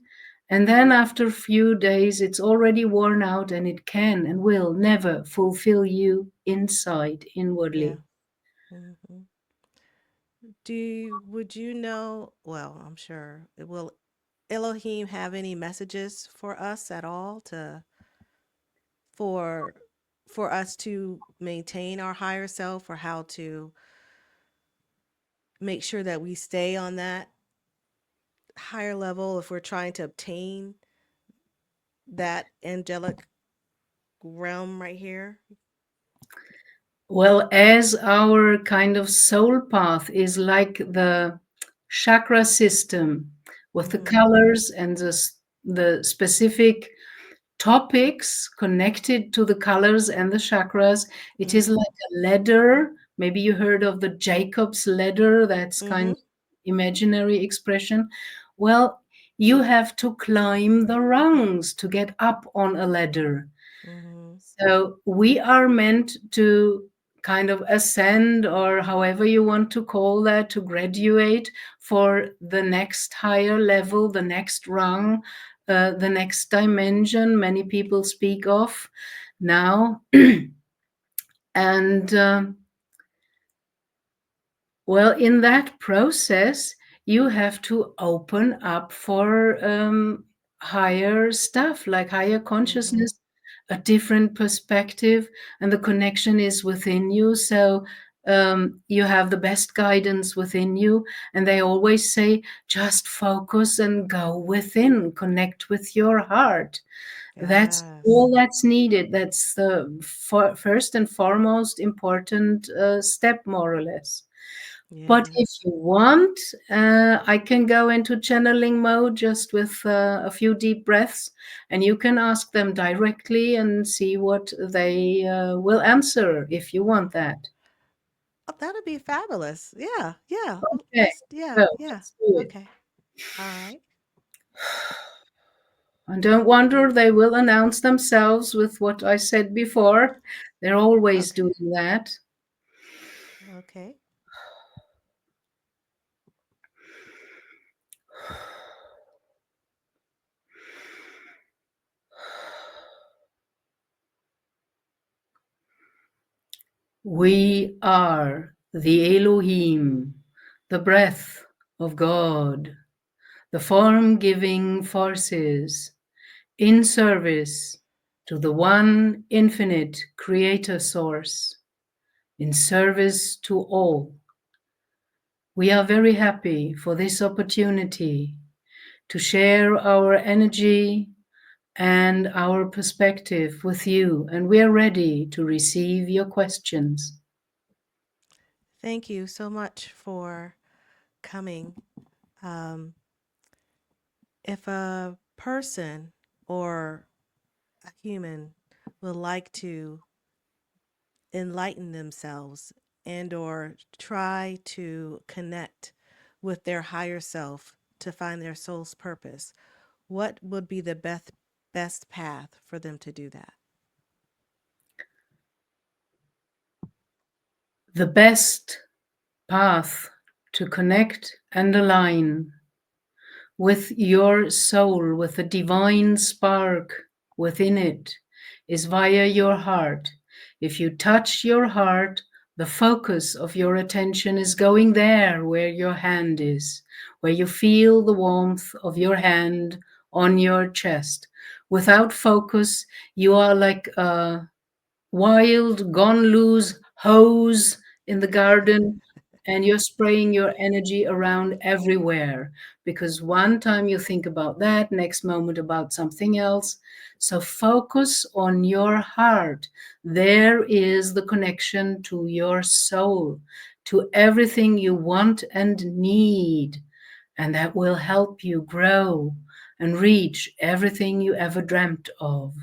And then after a few days, it's already worn out and it can and will never fulfill you inside, Yeah. inwardly. Mm-hmm. Would you know, well, I'm sure, will Elohim have any messages for us at all for for us to maintain our higher self, or how to make sure that we stay on that higher level if we're trying to obtain that angelic realm right here? Well, as our kind of soul path is like the chakra system with the Mhm. colors and the specific topics connected to the colors and the chakras. It is Mhm. like a ladder. Maybe you heard of the Jacob's ladder, that's kind Mhm. of imaginary expression. Well, you have to climb the rungs to get up on a ladder. Mhm. So we are meant to kind of ascend, or however you want to call that, to graduate for the next higher level, the next rung, the next dimension many people speak of now. And well, in that process, you have to open up for higher stuff, like higher Mhm. consciousness, a different perspective, and the connection is within you. So you have the best guidance within you. And they always say, just focus and go within, connect with your heart. That's Yes. all that's needed. That's the first and foremost important step, more or less. But if Yes. you want, I can go into channeling mode just with a few deep breaths, and you can ask them directly and see what they will answer if you want that. Oh, that'd be fabulous. Yeah. Yeah. Okay, Let's, yeah. so Yeah. let's do it. Okay. All right. And don't wonder, they will announce themselves with what I said before. They're always Okay. doing that. Okay. We are the Elohim, the breath of God, the form giving forces in service to the one infinite creator source, in service to all. We are very happy for this opportunity to share our energy, and our perspective with you, and we are ready to receive your questions. Thank you so much for coming. Um, if a person or a human would like to enlighten themselves and or try to connect with their higher self to find their soul's purpose, what would be the best path for them to do that? The best path to connect and align with your soul, with the divine spark within it, is via your heart. If you touch your heart, the focus of your attention is going there where your hand is, where you feel the warmth of your hand on your chest. Without focus, you are like a wild, gone loose hose in the garden, and you're spraying your energy around everywhere because one time you think about that, next moment about something else. So focus on your heart. There is the connection to your soul, to everything you want and need, and that will help you grow and reach everything you ever dreamt of.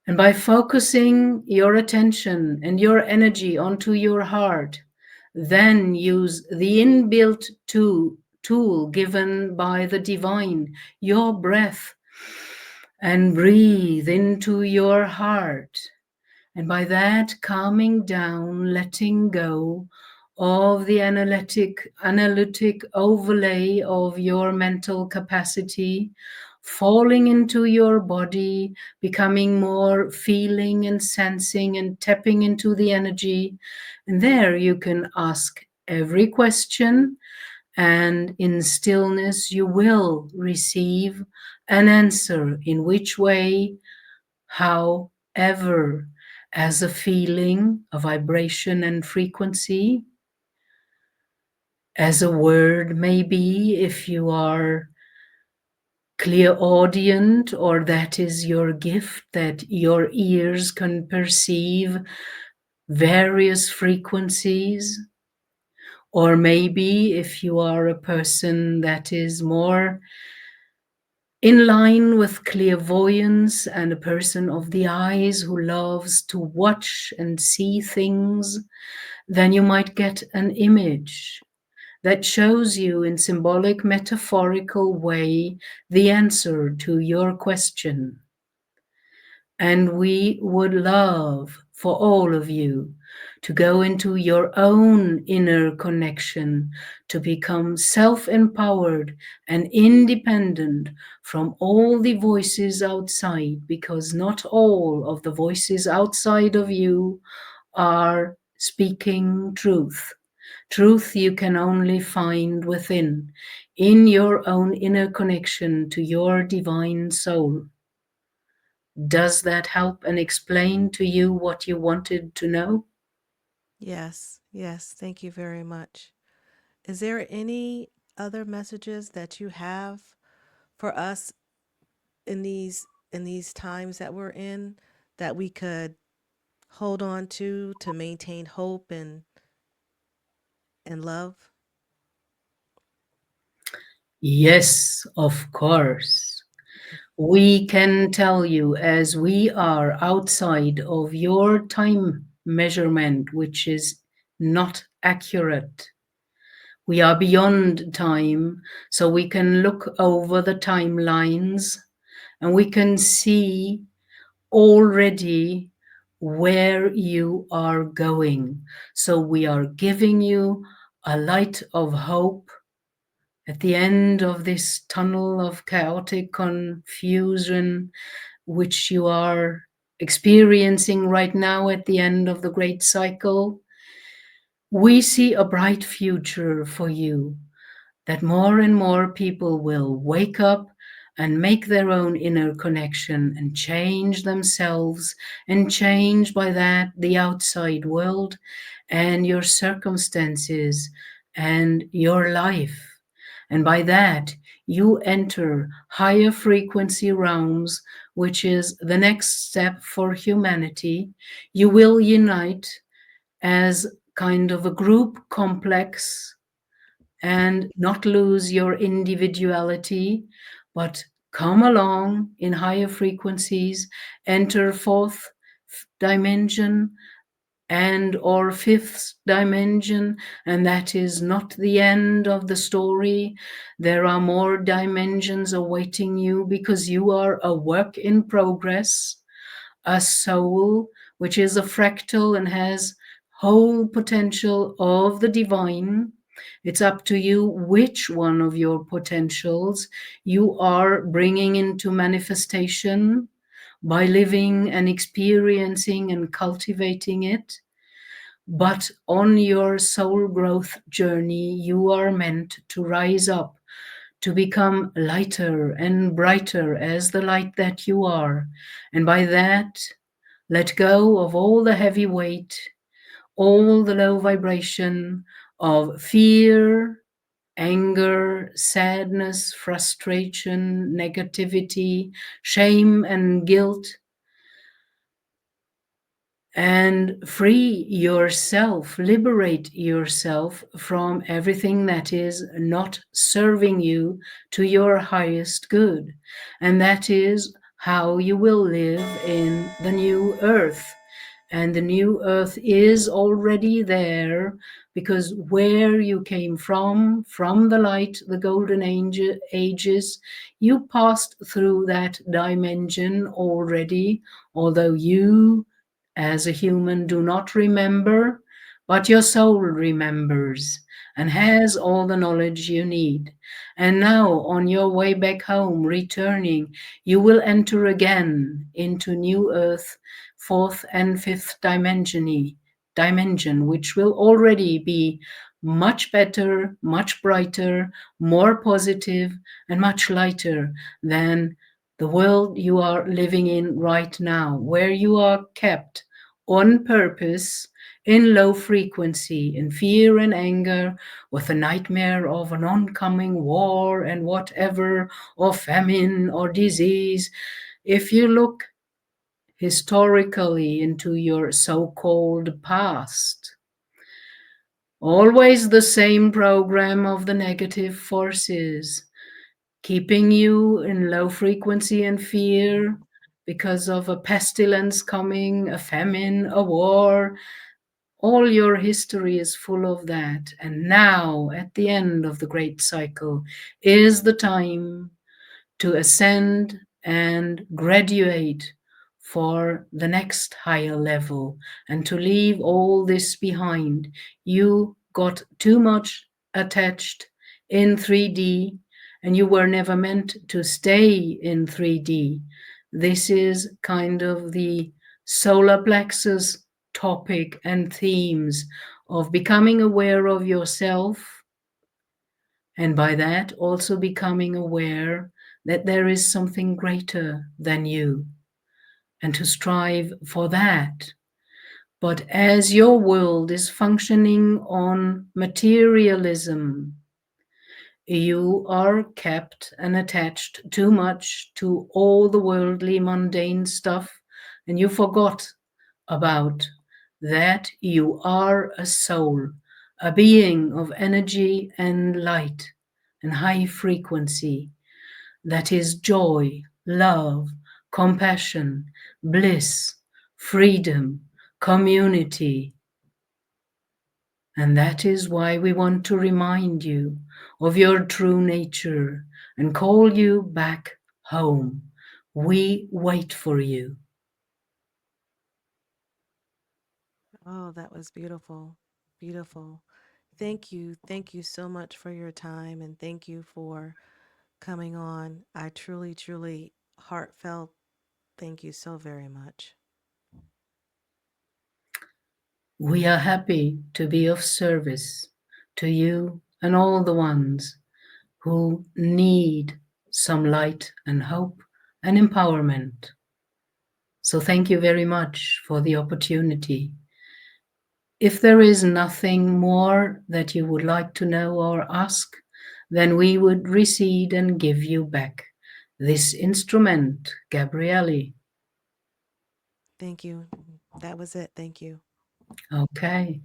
And by focusing your attention and your energy onto your heart, then use the inbuilt tool given by the divine, your breath, and breathe into your heart. And by that, calming down, letting go of the analytic overlay of your mental capacity, falling into your body, becoming more feeling and sensing and tapping into the energy. And there you can ask every question, and in stillness, you will receive an answer in which way, however, as a feeling, a vibration and frequency, as a word, maybe, if you are clairaudient, or that is your gift, that your ears can perceive various frequencies. Or maybe if you are a person that is more in line with clairvoyance and a person of the eyes who loves to watch and see things, then you might get an image that shows you in symbolic, metaphorical way the answer to your question. And we would love for all of you to go into your own inner connection, to become self empowered and independent from all the voices outside, because not all of the voices outside of you are speaking truth. Truth you can only find within, in your own inner connection to your divine soul. Does that help and explain to you what you wanted to know? Yes, yes, thank you very much. Is there any other messages that you have for us in these times that we're in that we could hold on to maintain hope and love? Yes, of course. We can tell you, as we are outside of your time measurement, which is not accurate. We are beyond time, so we can look over the timelines and we can see already where you are going. So we are giving you a light of hope at the end of this tunnel of chaotic confusion, which you are experiencing right now at the end of the great cycle. We see a bright future for you, that more and more people will wake up and make their own inner connection and change themselves, and change by that the outside world and your circumstances and your life. And by that, you enter higher frequency realms, which is the next step for humanity. You will unite as kind of a group complex and not lose your individuality, but come along in higher frequencies, enter fourth dimension and or fifth dimension, and that is not the end of the story. There are more dimensions awaiting you because you are a work in progress, a soul which is a fractal and has whole potential of the divine. It's up to you which one of your potentials you are bringing into manifestation by living and experiencing and cultivating it. But on your soul growth journey, you are meant to rise up, to become lighter and brighter as the light that you are. And by that, let go of all the heavy weight, all the low vibration of fear, anger, sadness, frustration, negativity, shame, and guilt, and free yourself, liberate yourself from everything that is not serving you to your highest good. And that is how you will live in the new earth. And the new earth is already there because where you came from the light, the golden ages, you passed through that dimension already, although you as a human do not remember, but your soul remembers and has all the knowledge you need. And now, on your way back home, returning, you will enter again into new earth, fourth and fifth dimension, which will already be much better, much brighter, more positive, and much lighter than the world you are living in right now, where you are kept on purpose in low frequency, in fear and anger, with a nightmare of an oncoming war and whatever, or famine or disease. If you look historically into your so called past, always the same program of the negative forces, keeping you in low frequency and fear because of a pestilence coming, a famine, a war. All your history is full of that. And now, at the end of the great cycle, is the time to ascend and graduate for the next higher level and to leave all this behind. You got too much attached in 3D and you were never meant to stay in 3D. This is kind of the solar plexus topic and themes of becoming aware of yourself, and by that also becoming aware that there is something greater than you, and to strive for that. But as your world is functioning on materialism, you are kept and attached too much to all the worldly mundane stuff, and you forgot about that you are a soul, a being of energy and light and high frequency that is joy, love, compassion, bliss, freedom, community. And that is why we want to remind you of your true nature and call you back home. We wait for you. Oh, that was beautiful. Beautiful. Thank you. Thank you so much for your time and thank you for coming on. I truly, truly heartfelt thank you so very much. We are happy to be of service to you and all the ones who need some light and hope and empowerment. So thank you very much for the opportunity. If there is nothing more that you would like to know or ask, then we would recede and give you back this instrument, Gabriele. Thank you. That was it. Thank you. Okay.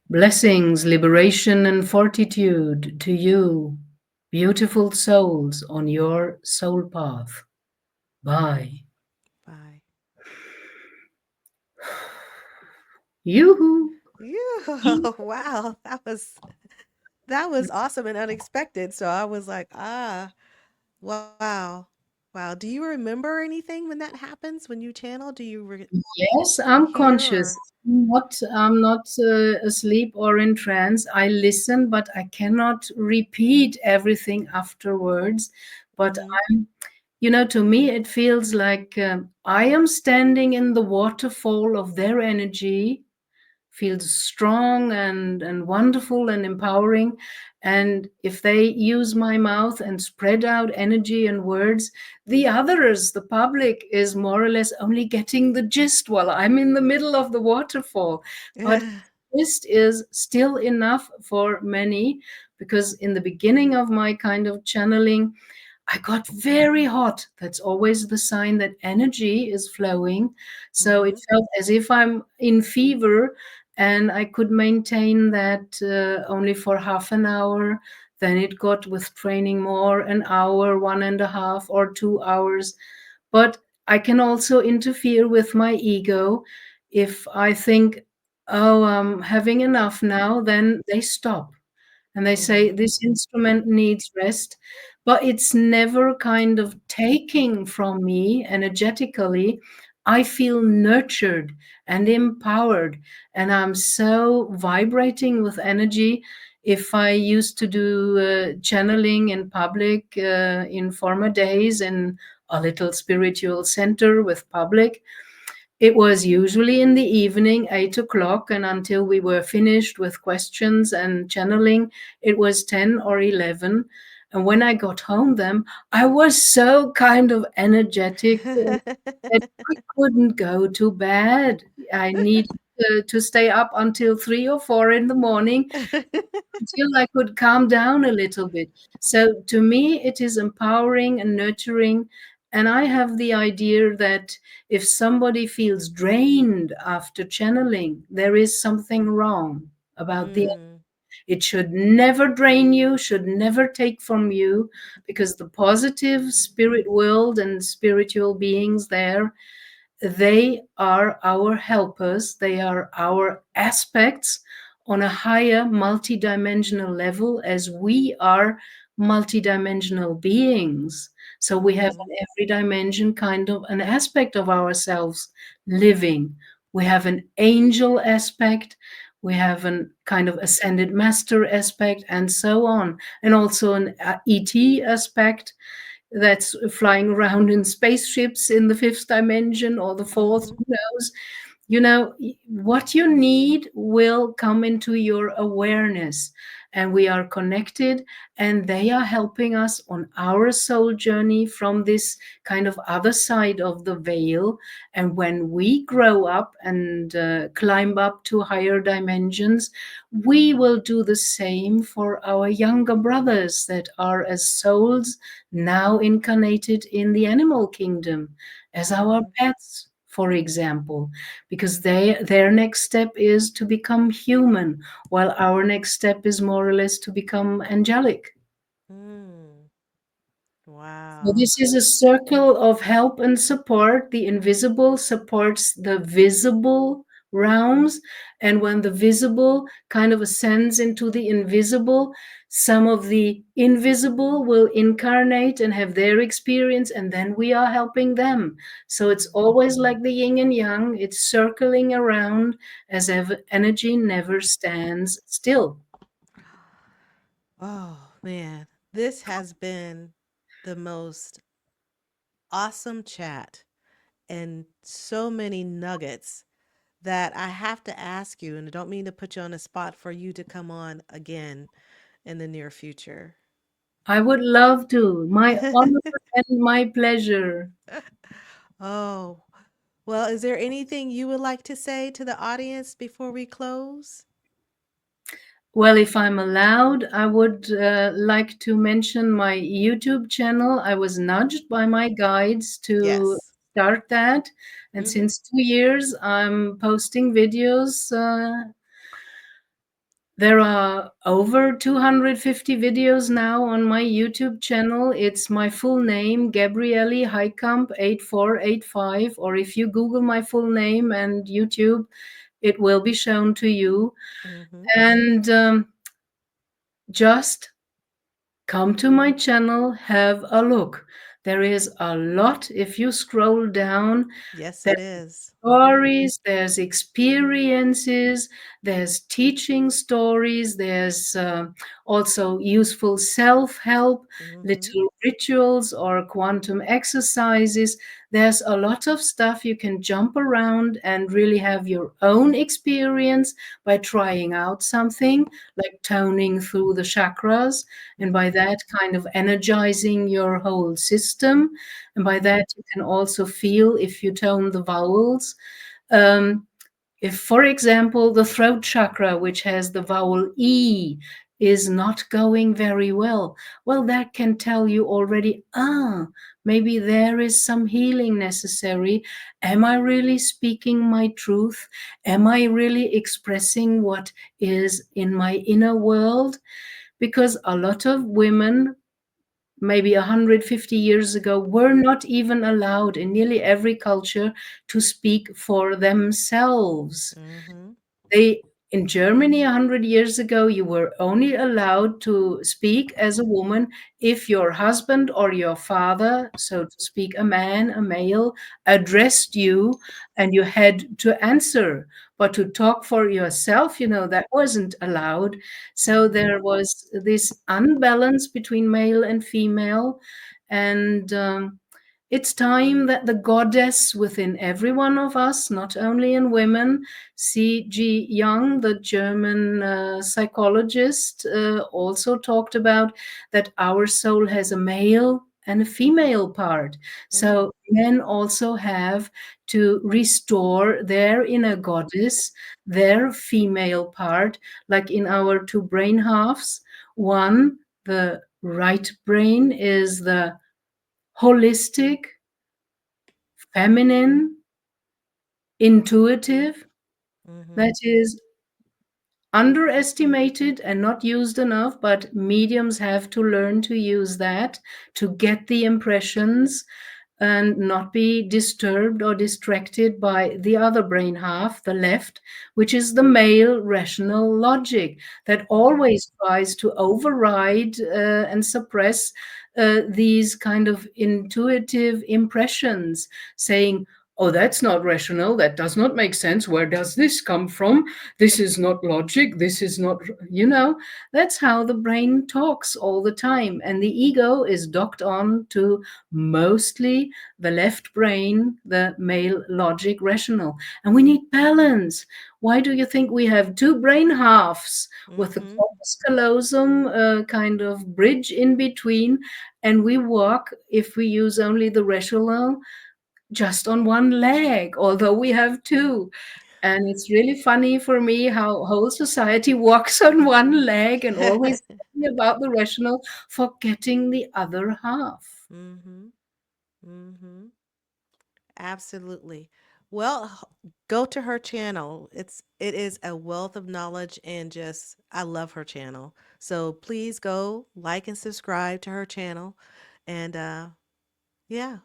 Blessings, liberation, and fortitude to you, beautiful souls on your soul path. Bye. Bye. Yoo-hoo. Yeah. Wow. That was awesome and unexpected. So I was like, wow. Wow. Do you remember anything when that happens when you channel? Do you Yes, I'm hear conscious. or I'm not asleep or in trance. I listen, but I cannot repeat everything afterwards. But Mhm. to me, it feels like I am standing in the waterfall of their energy, feels strong and wonderful and empowering. And if they use my mouth and spread out energy and words, the others, the public, is more or less only getting the gist while I'm in the middle of the waterfall. But gist is still enough for many, because in the beginning of my kind of channeling, I got very hot. That's always the sign that energy is flowing. So it Mhm. felt as if I'm in fever, and I could maintain that only for half an hour. Then it got, with training, more, an hour, 1.5 or 2 hours. But I can also interfere with my ego. If I think, oh, I'm having enough now, then they stop and they say Mhm. this instrument needs rest, but it's never kind of taking from me energetically. I feel nurtured and empowered, and I'm so vibrating with energy. If I used to do channeling in public in former days in a little spiritual center with public, it was usually in the evening, 8 o'clock, and until we were finished with questions and channeling, it was 10 or 11. And when I got home, then I was so kind of energetic that I couldn't go to bed. I needed to stay up until 3 or 4 in the morning until I could calm down a little bit. So to me, it is empowering and nurturing. And I have the idea that if somebody feels drained after channeling, there is something wrong about the. Mm. It should never drain you, should never take from you, because the positive spirit world and spiritual beings there, they are our helpers, they are our aspects on a higher multidimensional level, as we are multidimensional beings. So we have Mhm. in every dimension kind of an aspect of ourselves living. We have an angel aspect, we have a kind of ascended master aspect, and so on, and also an ET aspect that's flying around in spaceships in the fifth dimension or the fourth, Mhm. who knows. What you need will come into your awareness, and we are connected, and they are helping us on our soul journey from this kind of other side of the veil. And when we grow up and climb up to higher dimensions, we will do the same for our younger brothers that are as souls now incarnated in the animal kingdom as our Mhm. pets, for example, because their next step is to become human, while our next step is more or less to become angelic. Mm. So Wow. this is a circle of help and support. The invisible supports the visible realms. And when the visible kind of ascends into the invisible, some of the invisible will incarnate and have their experience, and then we are helping them. So it's always like the yin and yang, it's circling around as if energy never stands still. Oh, man. This has been the most awesome chat and so many nuggets that I have to ask you, and I don't mean to put you on the spot for you to come on again in the near future. I would love to. My honor and my pleasure. Oh, well, is there anything you would like to say to the audience before we close? Well, if I'm allowed, I would like to mention my YouTube channel. I was nudged by my guides to Yes. start that. And Mm-hmm. since 2 years, I'm posting videos. There are over 250 videos now on my YouTube channel. It's my full name, Gabriele Hickamp 8485. Or if you Google my full name and YouTube, it will be shown to you. Mm-hmm. And just come to my channel, have a look. There is a lot. If you scroll down, Yes, there's it is. Mm-hmm. stories, there's experiences, there's teaching stories, there's also useful self help, Mm-hmm. little rituals or quantum exercises. There's a lot of stuff you can jump around and really have your own experience by trying out something like toning through the chakras, and by Mm-hmm. that kind of energizing your whole system. And by Mm-hmm. that, you can also feel if you tone the vowels. Um, if, for example, the throat chakra, which has the vowel E, is not going very well, well, that can tell you already, maybe there is some healing necessary. Am I really speaking my truth? Am I really expressing what is in my inner world? Because a lot of women, maybe 150 years ago, were not even allowed in nearly every culture to speak for themselves. Mm-hmm. They, in Germany 100 years ago, you were only allowed to speak as a woman if your husband or your father, so to speak, a man, a male, addressed you and you had to answer. But to talk for yourself, that wasn't allowed. So Mm-hmm. there was this unbalance between male and female. And it's time that the goddess within every one of us, not only in women, C.G. Jung, the German psychologist, also talked about that our soul has a male and a female part. Mm-hmm. So men also have to restore their inner goddess, their female part, like in our two brain halves. One, the right brain, is the holistic, feminine, intuitive, Mm-hmm. that is underestimated and not used enough, but mediums have to learn to use that to get the impressions and not be disturbed or distracted by the other brain half, the left, which is the male rational logic that Mm-hmm. always tries to override and suppress these kind of intuitive impressions, saying, oh, that's not rational. That does not make sense. Where does this come from? This is not logic. This is not, that's how the brain talks all the time. And the ego is docked on to mostly the left brain, the male logic rational. And we need balance. Why do you think we have two brain halves with the Mm-hmm. corpus callosum kind of bridge in between? And we walk, if we use only the rational, just on one leg, although we have two. And it's really funny for me how whole society walks on one leg and always thinking about the rational, forgetting the other half. Mm-hmm. Mm-hmm. Absolutely. Well, go to her channel. It is a wealth of knowledge and just I love her channel. So please go like and subscribe to her channel. And yeah,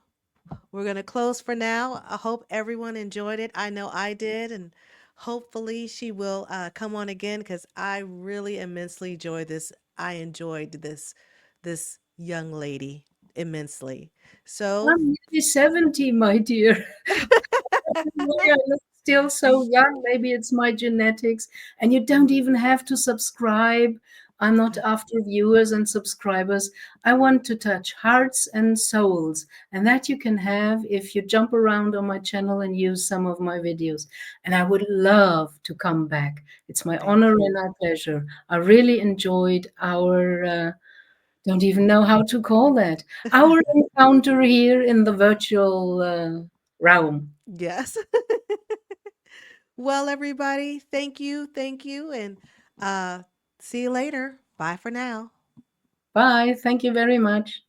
we're going to close for now. I hope everyone enjoyed it. I know I did, and hopefully she will come on again because I really immensely enjoyed this. I enjoyed this young lady immensely. So I'm nearly 70, my dear. Why I look still so young. Maybe it's my genetics. And you don't even have to subscribe. I'm not after viewers and subscribers. I want to touch hearts and souls. And that you can have if you jump around on my channel and use some of my videos. And I would love to come back. It's my thank honor you. and my pleasure. I really enjoyed our, don't even know how to call that, our encounter here in the virtual realm. Yes. Well, everybody, thank you, and uh See you later. Bye for now. Bye. Thank you very much.